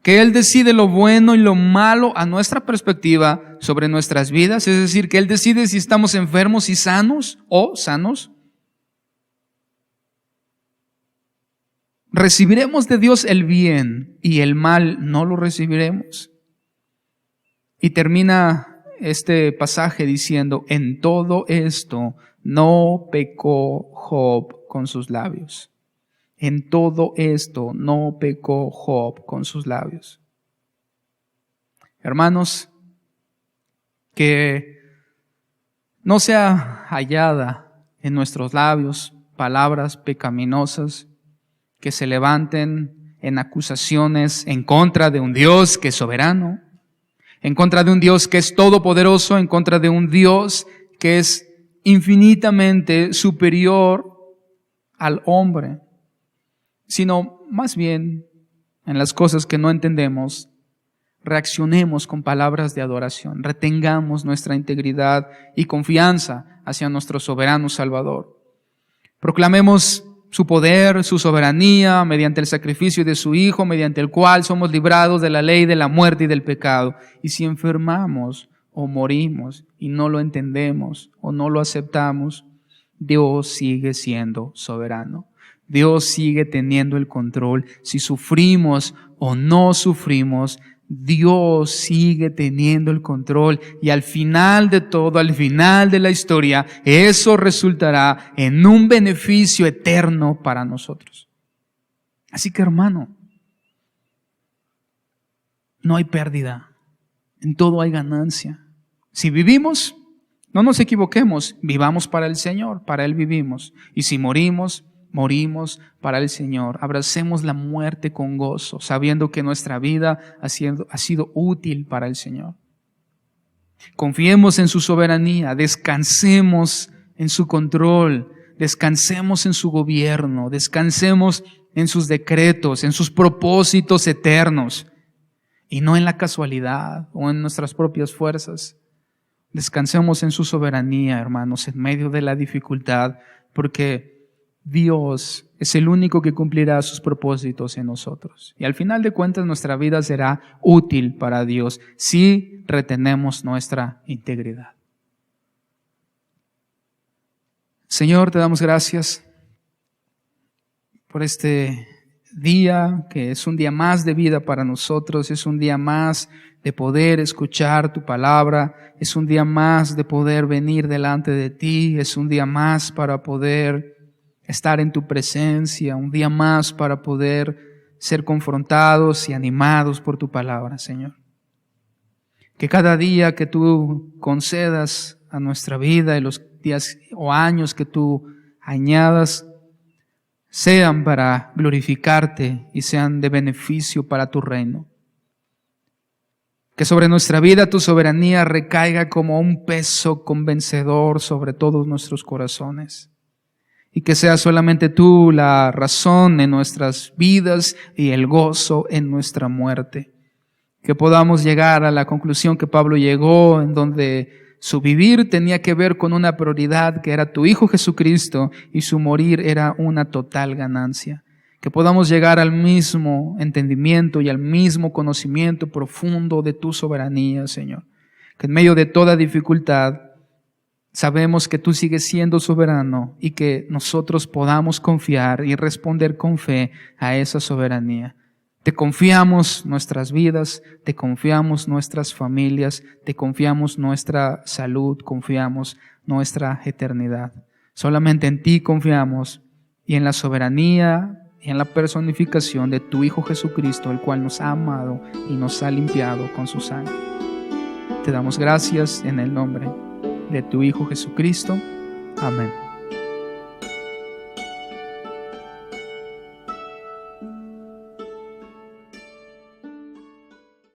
Que Él decide lo bueno y lo malo a nuestra perspectiva sobre nuestras vidas. Es decir, que Él decide si estamos enfermos y sanos o sanos. ¿Recibiremos de Dios el bien y el mal no lo recibiremos? Y termina este pasaje diciendo, en todo esto no pecó Job con sus labios. En todo esto no pecó Job con sus labios. Hermanos, que no sea hallada en nuestros labios palabras pecaminosas que se levanten en acusaciones en contra de un Dios que es soberano, en contra de un Dios que es todopoderoso, en contra de un Dios que es infinitamente superior al hombre, sino más bien en las cosas que no entendemos, reaccionemos con palabras de adoración, retengamos nuestra integridad y confianza hacia nuestro soberano Salvador. Proclamemos su poder, su soberanía, mediante el sacrificio de su Hijo, mediante el cual somos librados de la ley, de la muerte y del pecado. Y si enfermamos o morimos y no lo entendemos o no lo aceptamos, Dios sigue siendo soberano. Dios sigue teniendo el control. Si sufrimos o no sufrimos, Dios sigue teniendo el control y al final de todo, al final de la historia, eso resultará en un beneficio eterno para nosotros. Así que, hermano, no hay pérdida, en todo hay ganancia. Si vivimos, no nos equivoquemos, vivamos para el Señor, para Él vivimos. Y si morimos, morimos para el Señor. Abracemos la muerte con gozo, sabiendo que nuestra vida ha sido útil para el Señor. Confiemos en su soberanía, descansemos en su control, descansemos en su gobierno, descansemos en sus decretos, en sus propósitos eternos, y no en la casualidad o en nuestras propias fuerzas. Descansemos en su soberanía, hermanos, en medio de la dificultad, porque Dios es el único que cumplirá sus propósitos en nosotros. Y al final de cuentas nuestra vida será útil para Dios si retenemos nuestra integridad. Señor, te damos gracias por este día, que es un día más de vida para nosotros, es un día más de poder escuchar tu palabra, es un día más de poder venir delante de ti, es un día más para poder estar en tu presencia, un día más para poder ser confrontados y animados por tu palabra, Señor. Que cada día que tú concedas a nuestra vida y los días o años que tú añadas sean para glorificarte y sean de beneficio para tu reino. Que sobre nuestra vida tu soberanía recaiga como un peso convencedor sobre todos nuestros corazones. Y que sea solamente tú la razón en nuestras vidas y el gozo en nuestra muerte. Que podamos llegar a la conclusión que Pablo llegó, en donde su vivir tenía que ver con una prioridad que era tu Hijo Jesucristo y su morir era una total ganancia. Que podamos llegar al mismo entendimiento y al mismo conocimiento profundo de tu soberanía, Señor. Que en medio de toda dificultad sabemos que tú sigues siendo soberano y que nosotros podamos confiar y responder con fe a esa soberanía. Te confiamos nuestras vidas, te confiamos nuestras familias, te confiamos nuestra salud, confiamos nuestra eternidad. Solamente en ti confiamos y en la soberanía y en la personificación de tu Hijo Jesucristo, el cual nos ha amado y nos ha limpiado con su sangre. Te damos gracias en el nombre de tu Hijo Jesucristo. Amén.